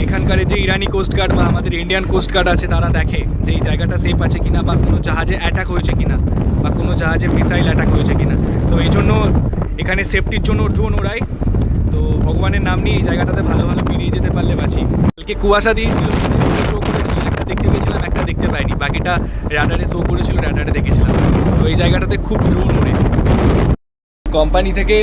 এখানকার যে ইরানি কোস্টগার্ড বা আমাদের ইন্ডিয়ান কোস্টগার্ড আছে তারা দেখে যে এই জায়গাটা সেফ আছে কিনা, বা কোনো জাহাজে অ্যাটাক হয়েছে কিনা, বা কোনো জাহাজে মিসাইল অ্যাটাক হয়েছে কিনা। তো এই জন্য এখানে সেফটির জন্য ড্রোন ওড়ায়। তো ভগবানের নাম নিয়ে এই জায়গাটাতে ভালো ভালো বেরিয়ে যেতে পারলে বাঁচি। কালকে কুয়াশা দিয়েছিল, শো করেছিল, একটা দেখতে গেছিলাম, একটা দেখতে পাইনি, বাকিটা রাডারে শো করেছিল, রাডারে দেখেছিলাম। তো এই জায়গাটাতে খুব ড্রোন ওড়ে। কোম্পানি থেকে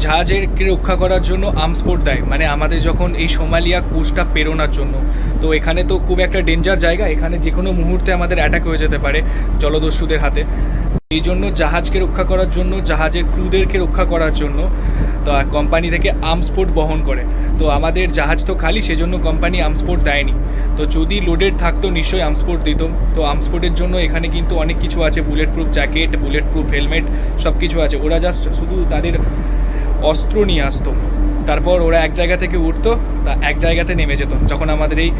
জাহাজের রক্ষা করার জন্য আর্মসপোর্ট দেয়, মানে আমাদের যখন এই সোমালিয়া কোস্টটা পেরোনোর জন্য। তো এখানে তো খুব একটা ডেঞ্জার জায়গা, এখানে যে কোনো মুহূর্তে আমাদের অ্যাটাক হয়ে যেতে পারে জলদস্যুদের হাতে। এই জন্য জাহাজকে রক্ষা করার জন্য, জাহাজের ক্রুদেরকে রক্ষা করার জন্য তো কোম্পানি থেকে আর্মসপোর্ট বহন করে। তো আমাদের জাহাজ তো খালি, সেজন্য কোম্পানি আর্মসপোর্ট দেয়নি। তো যদি লোডেড থাকতো নিশ্চয়ই আর্মসপোর্ট দিত। তো আর্মসপোর্টের জন্য এখানে কিন্তু অনেক কিছু আছে, bullet proof jacket, bullet proof helmet, সব কিছু আছে। ওরা জাস্ট শুধু তাদের অস্ত্র নিয়ে আসতো, তারপর ওরা এক জায়গা থেকে উঠতো, তা এক জায়গাতে নেমে যেত যখন আমাদের এই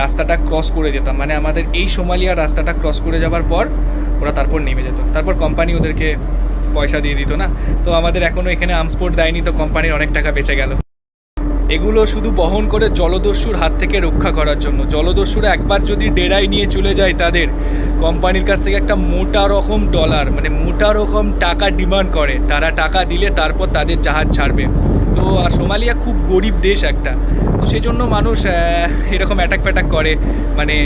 রাস্তাটা ক্রস করে যেতাম, মানে আমাদের এই সোমালিয়ার রাস্তাটা ক্রস করে যাওয়ার পর ওরা তারপর নেমে যেত। তারপর কোম্পানি ওদেরকে পয়সা দিয়ে দিত না। তো আমাদের এখনও এখানে আর্মসপোর্ট দেয়নি, তো কোম্পানির অনেক টাকা বেঁচে গেল। এগুলো শুধু বহন করে জলদস্যুর হাত থেকে রক্ষা করার জন্য। জলদস্যুরা একবার যদি ডেরায় নিয়ে চলে যায়, তাদের কোম্পানির কাছ থেকে একটা মোটা রকম ডলার, মানে মোটা রকম টাকা ডিমান্ড করে। তারা টাকা দিলে তারপর তাদের জাহাজ ছাড়বে। তো সোমালিয়া খুব গরিব দেশ একটা, তো সেই জন্য মানুষ এরকম অ্যাটাক ফ্যাটাক করে, মানে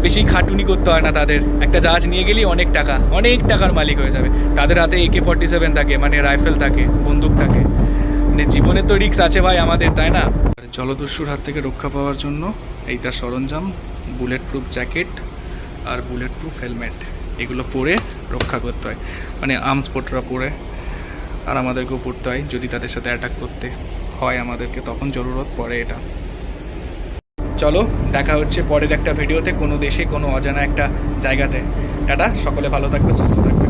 বেশি খাটুনি করতে হয় না তাদের। একটা জাহাজ নিয়ে গেলেই অনেক টাকা, অনেক টাকার মালিক হয়ে যাবে। তাদের হাতে AK-47 থাকে, মানে রাইফেল থাকে, বন্দুক থাকে। মানে জীবনে তো রিস্ক আছে ভাই আমাদের, তাই না? জলদস্যুর হাত থেকে রক্ষা পাওয়ার জন্য এইটা সরঞ্জাম, বুলেট প্রুফ জ্যাকেট আর বুলেট প্রুফ হেলমেট, এগুলো পরে রক্ষা করতে হয়, মানে আর্মসপোর্টরা পরে। আর আমাদেরকেও পড়তে হয় যদি তাদের সাথে অ্যাটাক করতে হয় আমাদেরকে, তখন জরুরত পড়ে এটা। চলো দেখা হচ্ছে পরের একটা ভিডিওতে, কোনো দেশে কোনো অজানা একটা জায়গাতে। টাটা, সকলে ভালো থাকবে, সুস্থ থাকবে।